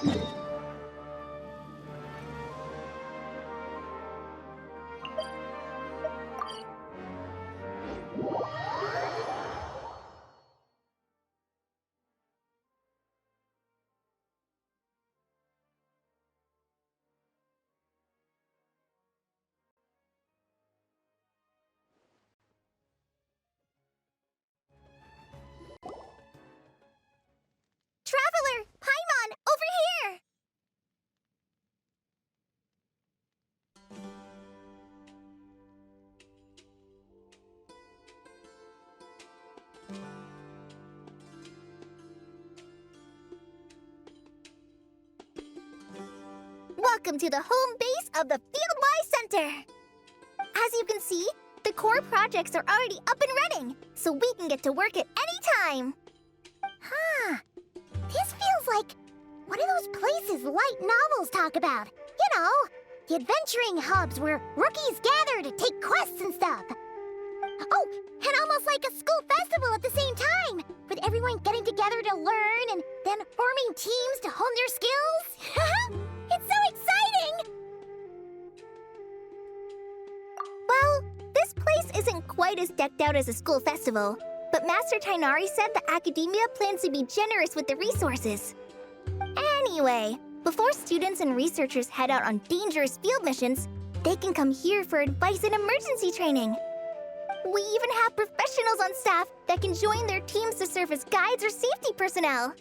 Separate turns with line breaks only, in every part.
Traveler! Paimon! Over here! Welcome to the home base of the Fieldwise Center! As you can see, the core projects are already up and running, so we can get to work at any time! Huh. This feels like one of those places light novels talk about. You know, the adventuring hubs where rookies gather to take quests and stuff. Oh, and almost like a school festival at the same time, with everyone getting together to learn and then forming teams to hone their skills. It's so exciting! Well, this place isn't quite as decked out as a school festival, but Master Tainari said the academia plans to be generous with the resources. Anyway, before students and researchers head out on dangerous field missions, they can come here for advice and emergency training. We even have professionals on staff that can join their teams to serve as guides or safety personnel.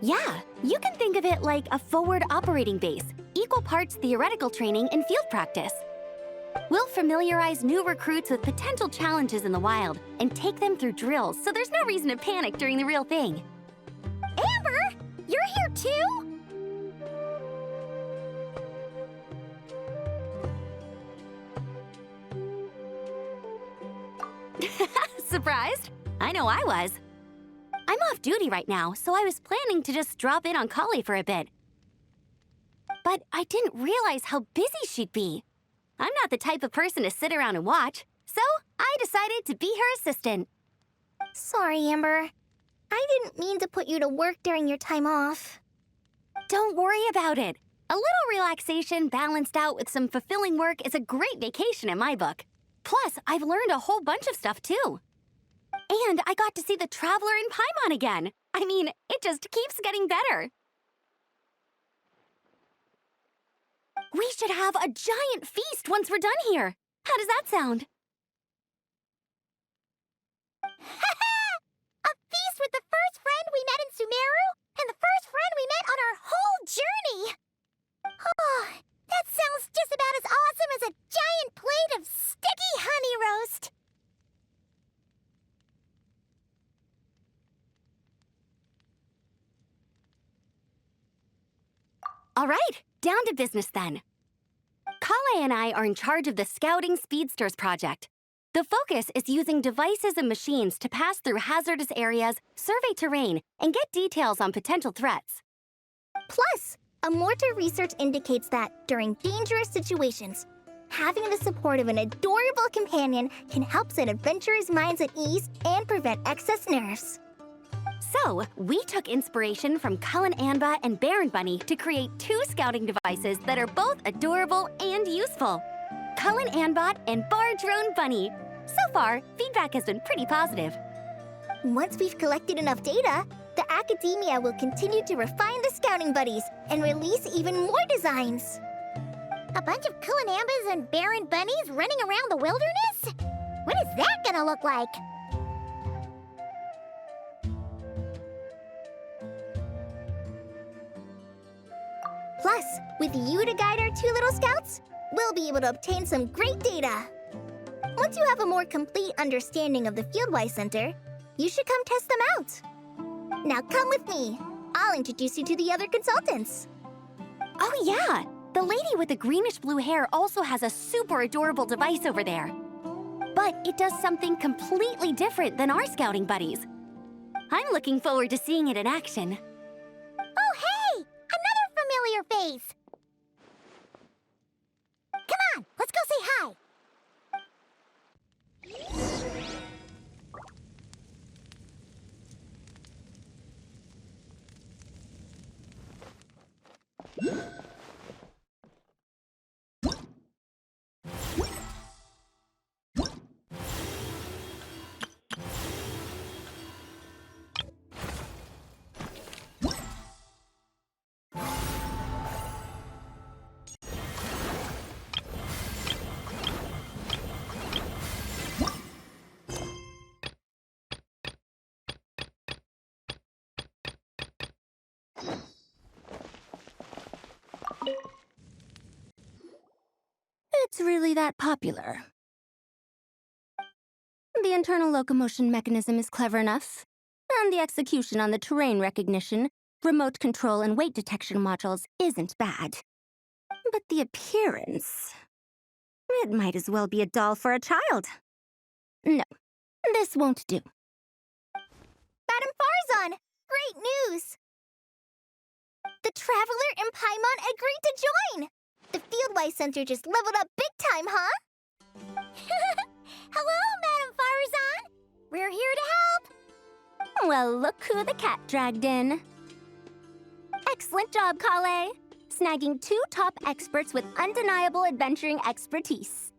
Yeah, you can think of it like a forward operating base, equal parts theoretical training and field practice. We'll familiarize new recruits with potential challenges in the wild and take them through drills so there's no reason to panic during the real thing.
Amber, you're here too?
Surprised? I know I was. I'm off duty right now, so I was planning to just drop in on Kali for a bit. But I didn't realize how busy she'd be. I'm not the type of person to sit around and watch, so I decided to be her assistant.
Sorry, Amber. I didn't mean to put you to work during your time off.
Don't worry about it. A little relaxation balanced out with some fulfilling work is a great vacation in my book. Plus, I've learned a whole bunch of stuff too. And I got to see the Traveler in Paimon again. I mean, it just keeps getting better. We should have a giant feast once we're done here. How does that sound?
A feast with the first friend we met in Sumeru and the first friend we met on our whole journey. Oh, that sounds just about as awesome as a giant plate of sticky honey roast.
All right, down to business then. Kale and I are in charge of the Scouting Speedsters project. The focus is using devices and machines to pass through hazardous areas, survey terrain, and get details on potential threats.
Plus, a mortar research indicates that during dangerous situations, having the support of an adorable companion can help set adventurers' minds at ease and prevent excess nerves.
So, we took inspiration from Cullen Anba and Baron Bunny to create 2 scouting devices that are both adorable and useful. Cullen Anbot and Bar Drone Bunny. So far, feedback has been pretty positive.
Once we've collected enough data, the academia will continue to refine the scouting buddies and release even more designs. A bunch of Kulanambas and Baron Bunnies running around the wilderness? What is that gonna look like? Plus, with you to guide our 2 little scouts, we'll be able to obtain some great data. Once you have a more complete understanding of the Fieldwise Center, you should come test them out. Now come with me. I'll introduce you to the other consultants.
Oh yeah, the lady with the greenish-blue hair also has a super adorable device over there. But it does something completely different than our scouting buddies. I'm looking forward to seeing it in action.
Oh, hey! Another familiar face! Come on, let's go say hi!
It's really that popular. The internal locomotion mechanism is clever enough, and the execution on the terrain recognition, remote control, and weight detection modules isn't bad. But the appearance... it might as well be a doll for a child. No, this won't do.
Madam Farzan, great news! The Traveler and Paimon agreed to join! The Fieldwise Center just leveled up big time, huh? Hello, Madam Farzan! We're here to help!
Well, look who the cat dragged in. Excellent job, Kale. Snagging 2 top experts with undeniable adventuring expertise.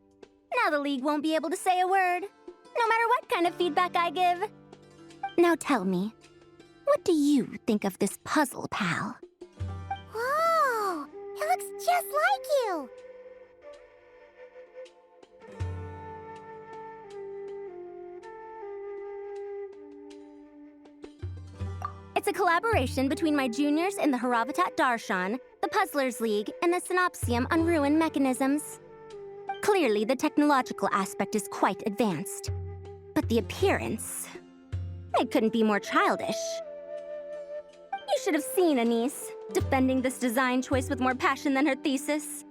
Now the League won't be able to say a word, no matter what kind of feedback I give. Now tell me, what do you think of this puzzle, pal?
Whoa! It looks just like you!
It's a collaboration between my juniors in the Haravatat Darshan, the Puzzlers League, and the Synopsium on Ruin Mechanisms. Clearly, the technological aspect is quite advanced. But the appearance... it couldn't be more childish. You should have seen Anise, defending this design choice with more passion than her thesis.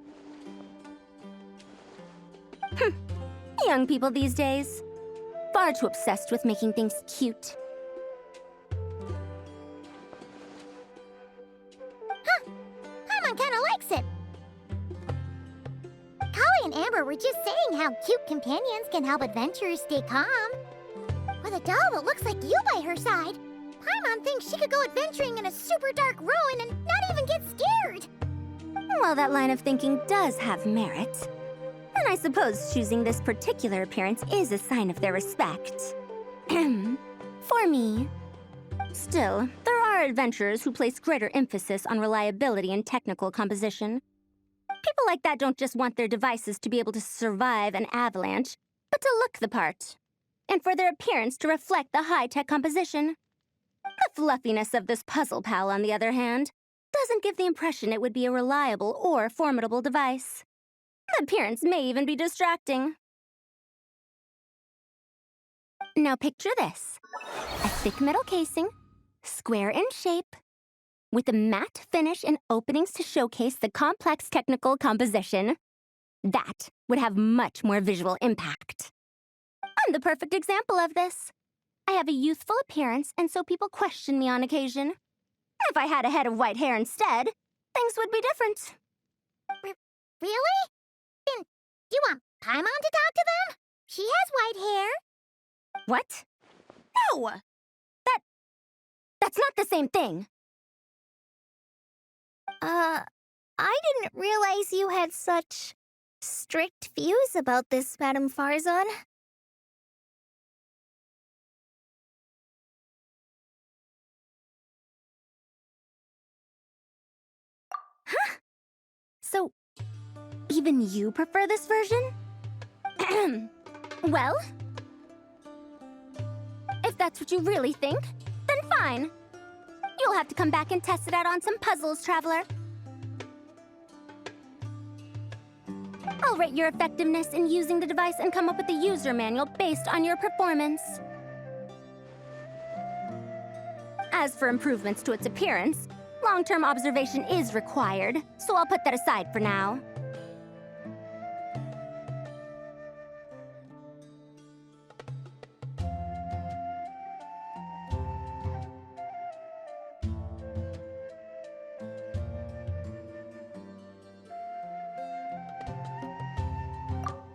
Young people these days. Far too obsessed with making things cute.
Paimon kinda likes it. Kali and Amber were just saying how cute companions can help adventurers stay calm. With a doll that looks like you by her side, Paimon thinks she could go adventuring in a super dark ruin and not even get scared.
Well, that line of thinking does have merit. And I suppose choosing this particular appearance is a sign of their respect. For me. Still, there are adventurers who place greater emphasis on reliability and technical composition. People like that don't just want their devices to be able to survive an avalanche, but to look the part. And for their appearance to reflect the high-tech composition. The fluffiness of this puzzle pal, on the other hand, doesn't give the impression it would be a reliable or formidable device. The appearance may even be distracting. Now picture this. A thick metal casing, square in shape, with a matte finish and openings to showcase the complex technical composition. That would have much more visual impact. I'm the perfect example of this. I have a youthful appearance, and so people question me on occasion. If I had a head of white hair instead, things would be different.
Really? Then you want Paimon to talk to them? She has white hair.
What? No! That's not the same thing.
I didn't realize you had such strict views about this, Madam Farzan.
Huh? So, even you prefer this version? Well, if that's what you really think, then fine. You'll have to come back and test it out on some puzzles, Traveler. I'll rate your effectiveness in using the device and come up with a user manual based on your performance. As for improvements to its appearance, long-term observation is required, so I'll put that aside for now.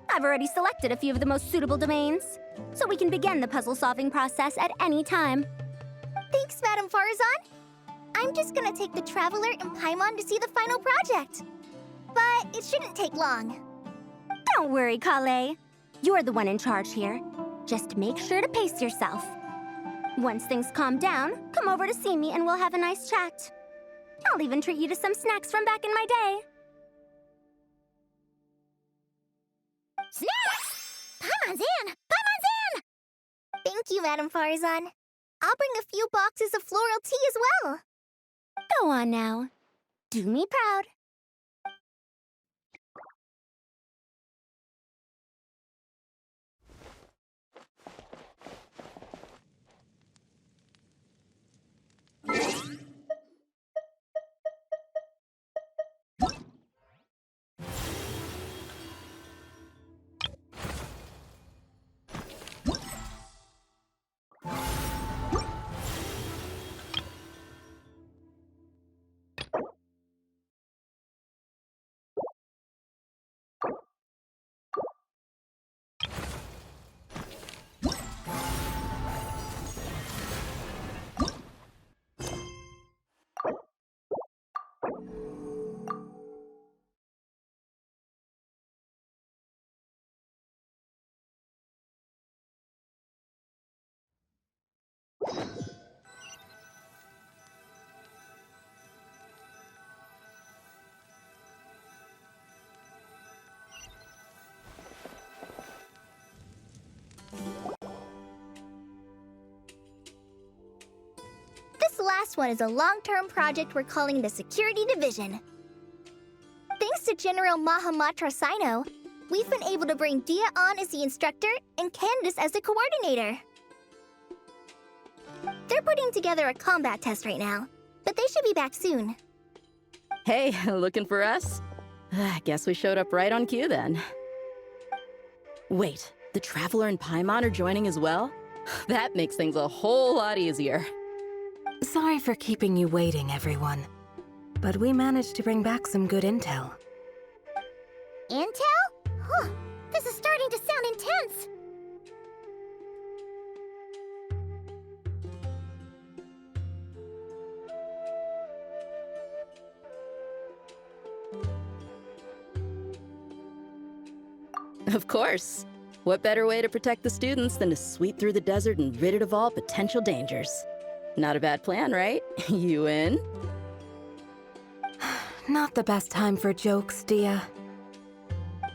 I've already selected a few of the most suitable domains, so we can begin the puzzle-solving process at any time.
Thanks, Madam Farzan. I'm just gonna take the Traveler and Paimon to see the final project. But it shouldn't take long.
Don't worry, Kale. You're the one in charge here. Just make sure to pace yourself. Once things calm down, come over to see me and we'll have a nice chat. I'll even treat you to some snacks from back in my day.
Snacks! Paimon's in! Paimon's in! Thank you, Madame Farzan. I'll bring a few boxes of floral tea as well.
Go on now. Do me proud.
This last one is a long-term project we're calling the Security Division. Thanks to General Mahamatra Sino, we've been able to bring Dia on as the instructor and Candace as the coordinator. They're putting together a combat test right now, but they should be back soon.
Hey, looking for us? Guess we showed up right on cue then. Wait, the Traveler and Paimon are joining as well? That makes things a whole lot easier.
Sorry for keeping you waiting, everyone. But we managed to bring back some good intel.
Intel? Huh, this is starting to sound intense.
Of course. What better way to protect the students than to sweep through the desert and rid it of all potential dangers? Not a bad plan, right? You in?
Not the best time for jokes, Dia.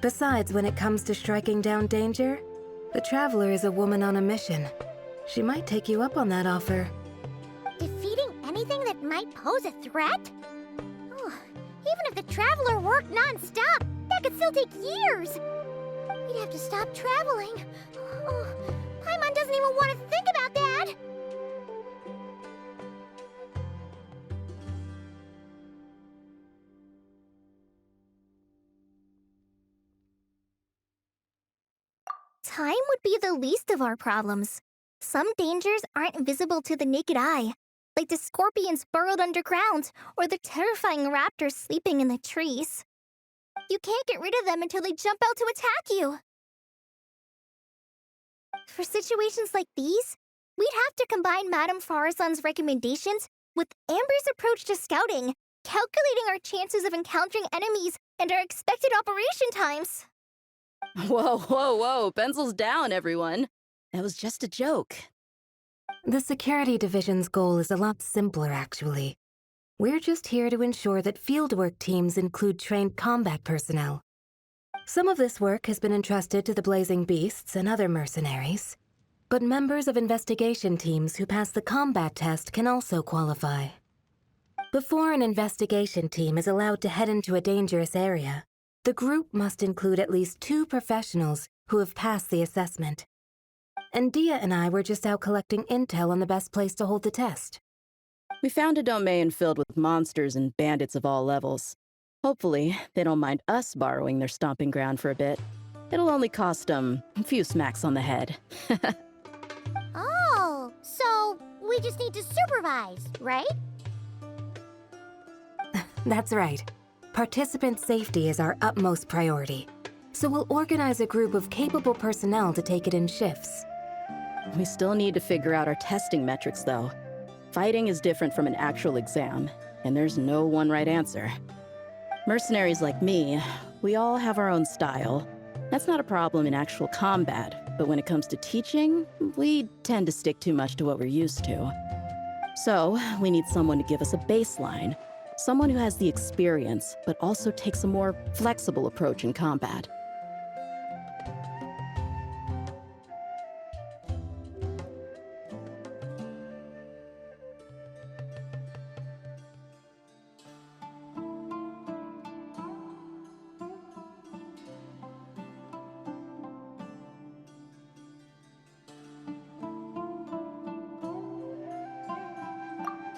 Besides, when it comes to striking down danger, the Traveler is a woman on a mission. She might take you up on that offer.
Defeating anything that might pose a threat? Oh, even if the Traveler worked non-stop, that could still take years. We'd have to stop traveling. Oh, Paimon doesn't even want to think about that. Time would be the least of our problems. Some dangers aren't visible to the naked eye, like the scorpions burrowed underground or the terrifying raptors sleeping in the trees. You can't get rid of them until they jump out to attack you. For situations like these, we'd have to combine Madame Farazan's recommendations with Amber's approach to scouting, calculating our chances of encountering enemies and our expected operation times.
Whoa, whoa, whoa, pencils down, everyone. That was just a joke.
The Security Division's goal is a lot simpler, actually. We're just here to ensure that fieldwork teams include trained combat personnel. Some of this work has been entrusted to the Blazing Beasts and other mercenaries, but members of investigation teams who pass the combat test can also qualify. Before an investigation team is allowed to head into a dangerous area, the group must include at least 2 professionals who have passed the assessment. And Dia and I were just out collecting intel on the best place to hold the test.
We found a domain filled with monsters and bandits of all levels. Hopefully, they don't mind us borrowing their stomping ground for a bit. It'll only cost them a few smacks on the head.
Oh, so we just need to supervise, right?
That's right. Participant safety is our utmost priority. So we'll organize a group of capable personnel to take it in shifts.
We still need to figure out our testing metrics, though. Fighting is different from an actual exam, and there's no one right answer. Mercenaries like me, we all have our own style. That's not a problem in actual combat, but when it comes to teaching, we tend to stick too much to what we're used to. So, we need someone to give us a baseline. Someone who has the experience, but also takes a more flexible approach in combat.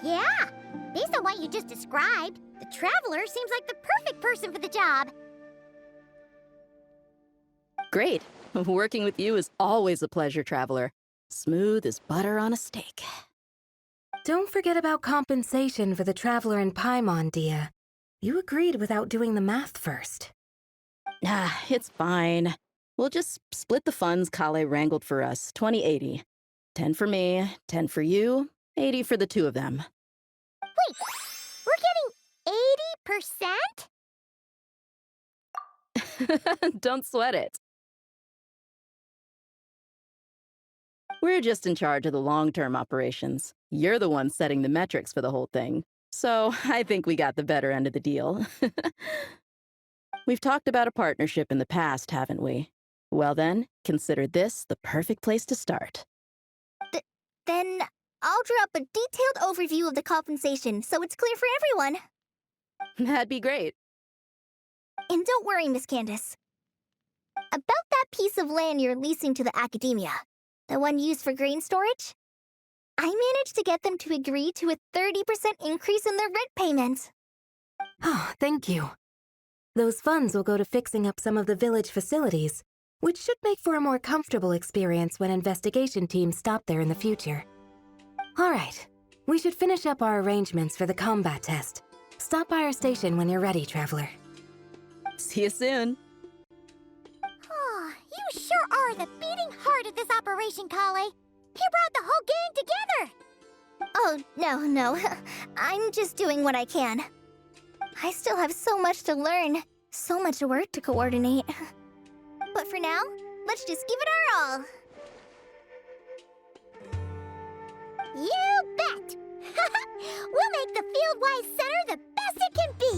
Yeah, based on what you just described, the Traveler seems like the perfect person for the job.
Great. Working with you is always a pleasure, Traveler. Smooth as butter on a steak.
Don't forget about compensation for the Traveler in Paimon, Dia. You agreed without doing the math first.
It's fine. We'll just split the funds Kale wrangled for us, 20-80. 10 for me, 10 for you, 80 for the two of them.
Wait, we're getting 80%?
Don't sweat it. We're just in charge of the long-term operations. You're the one setting the metrics for the whole thing. So I think we got the better end of the deal. We've talked about a partnership in the past, haven't we? Well then, consider this the perfect place to start.
Then I'll draw up a detailed overview of the compensation so it's clear for everyone.
That'd be great.
And don't worry, Miss Candace. About that piece of land you're leasing to the academia, the one used for grain storage, I managed to get them to agree to a 30% increase in their rent payment.
Oh, thank you. Those funds will go to fixing up some of the village facilities, which should make for a more comfortable experience when investigation teams stop there in the future. All right, we should finish up our arrangements for the combat test. Stop by our station when you're ready, Traveler.
See you soon.
Oh, you sure are the beating heart of this operation, Kale. You brought the whole gang together. Oh, no. I'm just doing what I can. I still have so much to learn, so much work to coordinate. But for now, let's just give it our all. You bet! We'll make the Fieldwise Center the best it can be!